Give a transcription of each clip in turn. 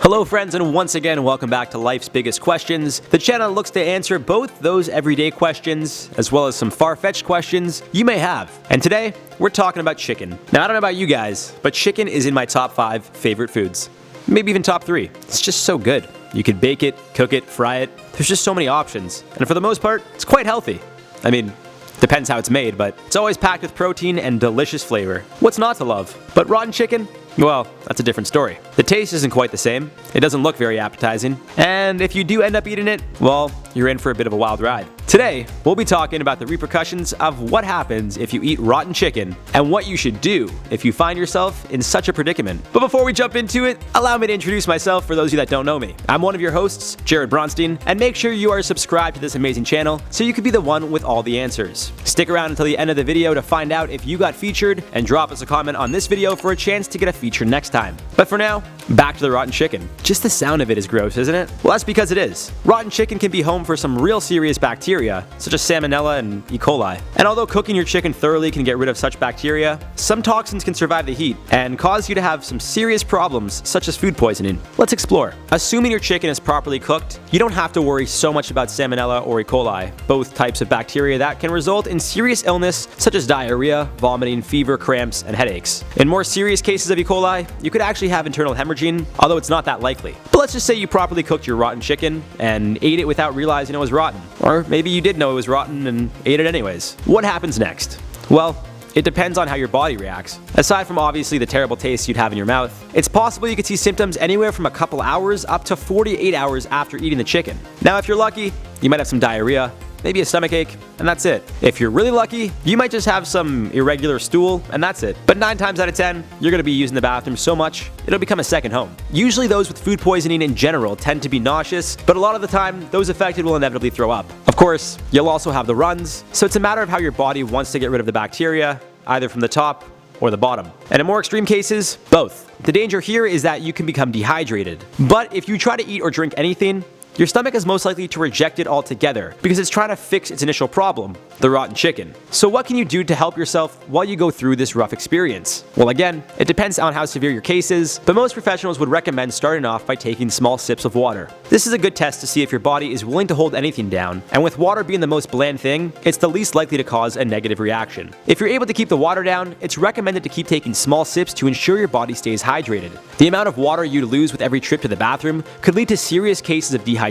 Hello friends, and once again welcome back to Life's Biggest Questions. The channel looks to answer both those everyday questions as well as some far-fetched questions you may have. And today, we're talking about chicken. Now I don't know about you guys, but chicken is in my top 5 favorite foods. Maybe even top 3. It's just so good. You could bake it, cook it, fry it. There's just so many options. And for the most part, it's quite healthy. I mean, depends how it's made, but it's always packed with protein and delicious flavor. What's not to love? But rotten chicken? Well, that's a different story. The taste isn't quite the same, it doesn't look very appetizing, and if you do end up eating it, well, you're in for a bit of a wild ride. Today, we'll be talking about the repercussions of what happens if you eat rotten chicken and what you should do if you find yourself in such a predicament. But before we jump into it, allow me to introduce myself for those of you that don't know me. I'm one of your hosts, Jared Bronstein, and make sure you are subscribed to this amazing channel so you can be the one with all the answers. Stick around until the end of the video to find out if you got featured, and drop us a comment on this video for a chance to get a feature next time. But for now, back to the rotten chicken. Just the sound of it is gross, isn't it? Well, that's because it is. Rotten chicken can be home for some real serious bacteria, such as salmonella and E. coli. And although cooking your chicken thoroughly can get rid of such bacteria, some toxins can survive the heat and cause you to have some serious problems, such as food poisoning. Let's explore. Assuming your chicken is properly cooked, you don't have to worry so much about salmonella or E. coli, both types of bacteria that can result in serious illness such as diarrhea, vomiting, fever, cramps, and headaches. In more serious cases of E. coli, you could actually have internal hemorrhaging, although it's not that likely. But let's just say you properly cooked your rotten chicken and ate it without realizing it was rotten. Or maybe you did know it was rotten and ate it anyways. What happens next? Well, it depends on how your body reacts. Aside from obviously the terrible taste you'd have in your mouth, it's possible you could see symptoms anywhere from a couple hours up to 48 hours after eating the chicken. Now if you're lucky, you might have some diarrhea, maybe a stomachache, and that's it. If you're really lucky, you might just have some irregular stool, and that's it. But 9 times out of 10, you're going to be using the bathroom so much, it'll become a second home. Usually those with food poisoning in general tend to be nauseous, but a lot of the time, those affected will inevitably throw up. Of course, you'll also have the runs, so it's a matter of how your body wants to get rid of the bacteria, either from the top or the bottom. And in more extreme cases, both. The danger here is that you can become dehydrated. But if you try to eat or drink anything, your stomach is most likely to reject it altogether because it's trying to fix its initial problem, the rotten chicken. So what can you do to help yourself while you go through this rough experience? Well, again, it depends on how severe your case is, but most professionals would recommend starting off by taking small sips of water. This is a good test to see if your body is willing to hold anything down, and with water being the most bland thing, it's the least likely to cause a negative reaction. If you're able to keep the water down, it's recommended to keep taking small sips to ensure your body stays hydrated. The amount of water you lose with every trip to the bathroom could lead to serious cases of dehydration,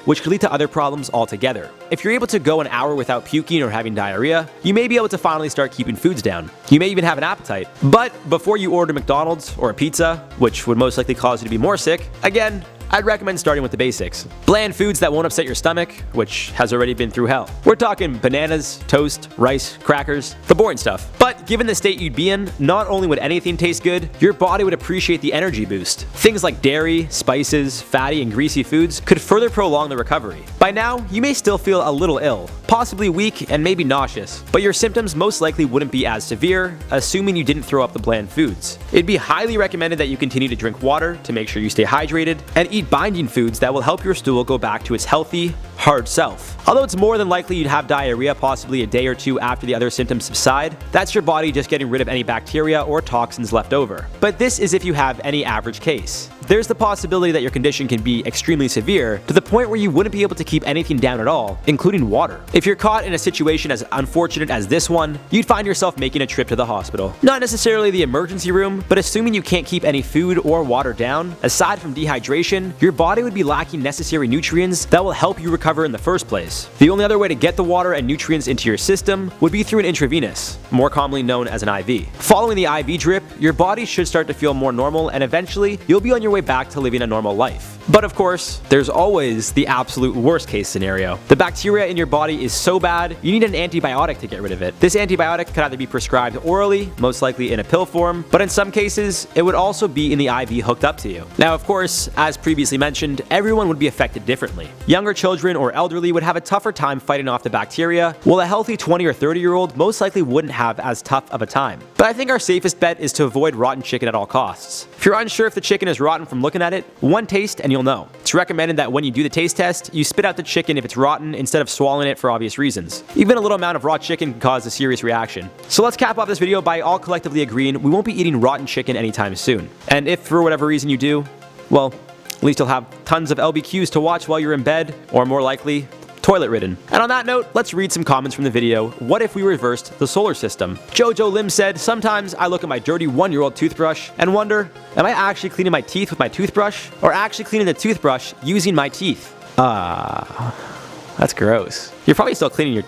which could lead to other problems altogether. If you're able to go an hour without puking or having diarrhea, you may be able to finally start keeping foods down. You may even have an appetite. But before you order McDonald's or a pizza, which would most likely cause you to be more sick, again, I'd recommend starting with the basics. Bland foods that won't upset your stomach, which has already been through hell. We're talking bananas, toast, rice, crackers, the boring stuff. But given the state you'd be in, not only would anything taste good, your body would appreciate the energy boost. Things like dairy, spices, fatty and greasy foods could further prolong the recovery. By now, you may still feel a little ill, possibly weak and maybe nauseous, but your symptoms most likely wouldn't be as severe, assuming you didn't throw up the bland foods. It'd be highly recommended that you continue to drink water to make sure you stay hydrated, and eat binding foods that will help your stool go back to its healthy, hard self. Although it's more than likely you'd have diarrhea possibly a day or two after the other symptoms subside, that's your body just getting rid of any bacteria or toxins left over. But this is if you have any average case. There's the possibility that your condition can be extremely severe to the point where you wouldn't be able to keep anything down at all, including water. If you're caught in a situation as unfortunate as this one, you'd find yourself making a trip to the hospital. Not necessarily the emergency room, but assuming you can't keep any food or water down, aside from dehydration, your body would be lacking necessary nutrients that will help you recover in the first place. The only other way to get the water and nutrients into your system would be through an intravenous, more commonly known as an IV. Following the IV drip, your body should start to feel more normal, and eventually you'll be on your way back to living a normal life. But of course, there's always the absolute worst case scenario. The bacteria in your body is so bad, you need an antibiotic to get rid of it. This antibiotic could either be prescribed orally, most likely in a pill form, but in some cases, it would also be in the IV hooked up to you. Now, of course, as previously mentioned, everyone would be affected differently. Younger children or elderly would have a tougher time fighting off the bacteria, while a healthy 20 or 30-year-old most likely wouldn't have as tough of a time. But I think our safest bet is to avoid rotten chicken at all costs. If you're unsure if the chicken is rotten from looking at it, one taste and you'll know. It's recommended that when you do the taste test, you spit out the chicken if it's rotten instead of swallowing it for obvious reasons. Even a little amount of raw chicken can cause a serious reaction. So let's cap off this video by all collectively agreeing we won't be eating rotten chicken anytime soon. And if for whatever reason you do, well, At least you'll have tons of LBQs to watch while you're in bed, or more likely, toilet ridden. And on that note, let's read some comments from the video. What if we reversed the solar system? Jojo Lim said, sometimes I look at my dirty 1-year-old toothbrush and wonder, am I actually cleaning my teeth with my toothbrush, or actually cleaning the toothbrush using my teeth? That's gross. You're probably still cleaning your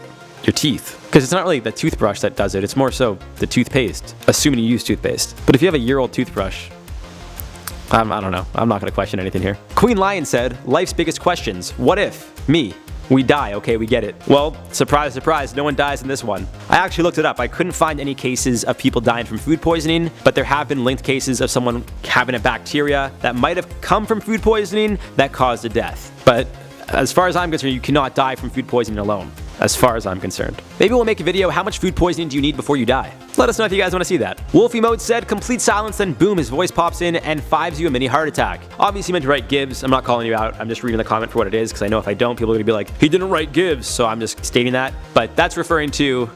teeth, because it's not really the toothbrush that does it, it's more so the toothpaste, assuming you use toothpaste. But if you have a year-old toothbrush, I don't know. I'm not going to question anything here. Queen Lion said, life's biggest questions. What if? Me. We die, okay, we get it. Well, surprise, surprise, no one dies in this one. I actually looked it up. I couldn't find any cases of people dying from food poisoning, but there have been linked cases of someone having a bacteria that might have come from food poisoning that caused a death. But as far as I'm concerned, you cannot die from food poisoning alone. As far as I'm concerned. Maybe we'll make a video, how much food poisoning do you need before you die? Let us know if you guys want to see that. Wolfie Mode said, complete silence, then boom, his voice pops in and 5s you a mini heart attack. Obviously meant to write gives. I'm not calling you out. I'm just reading the comment for what it is, because I know if I don't, people are going to be like, he didn't write gives. So I'm just stating that. But that's referring to,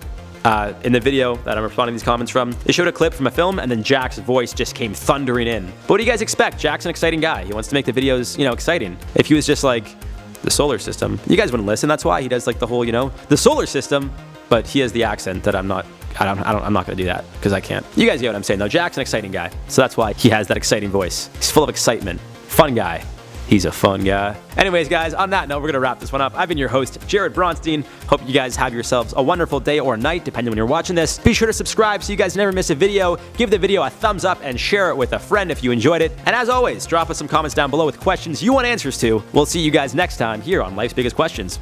in the video that I'm responding to these comments from, they showed a clip from a film and then Jack's voice just came thundering in. But what do you guys expect? Jack's an exciting guy. He wants to make the videos, exciting. If he was just like, the solar system, you guys wouldn't listen. That's why he does like the whole, the solar system, but he has the accent that I'm not gonna do that because I can't. You guys get what I'm saying though. Jack's an exciting guy, so that's why he has that exciting voice. He's full of excitement. Fun guy. He's a fun guy. Anyways, guys, on that note, we're gonna wrap this one up. I've been your host, Jared Bronstein. Hope you guys have yourselves a wonderful day or night, depending on when you're watching this. Be sure to subscribe so you guys never miss a video. Give the video a thumbs up and share it with a friend if you enjoyed it. And as always, drop us some comments down below with questions you want answers to. We'll see you guys next time here on Life's Biggest Questions.